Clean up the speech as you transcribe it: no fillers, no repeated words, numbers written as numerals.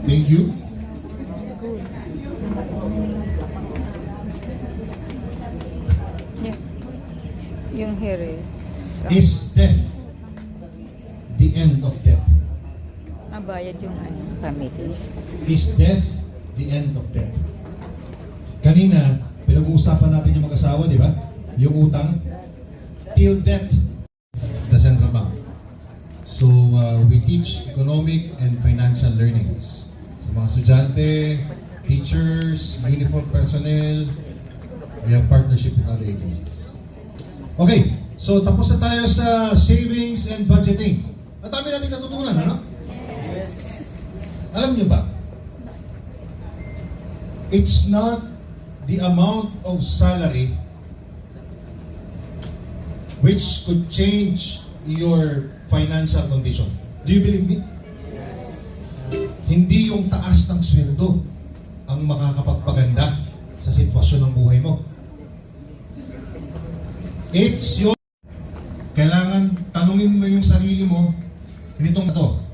Thank you. Yung hair Is death the end of death? mabayad yung family. Is death the end of death? Kanina, pinag-uusapan natin yung mag-asawa, di ba? Yung utang. Till death, the central bank. So, we teach economic and financial learnings. Sa mga estudyante, teachers, uniform personnel, we have partnership with other agencies. Okay, so tapos na tayo sa savings and budgeting. Ang dami natin natutunan, ano? Yes. Alam niyo ba? It's not the amount of salary which could change your financial condition. Do you believe me? Yes. Hindi yung taas ng sweldo ang makakapagpaganda sa sitwasyon ng buhay mo. It's your... Kailangan tanungin mo yung sarili mo nitong to.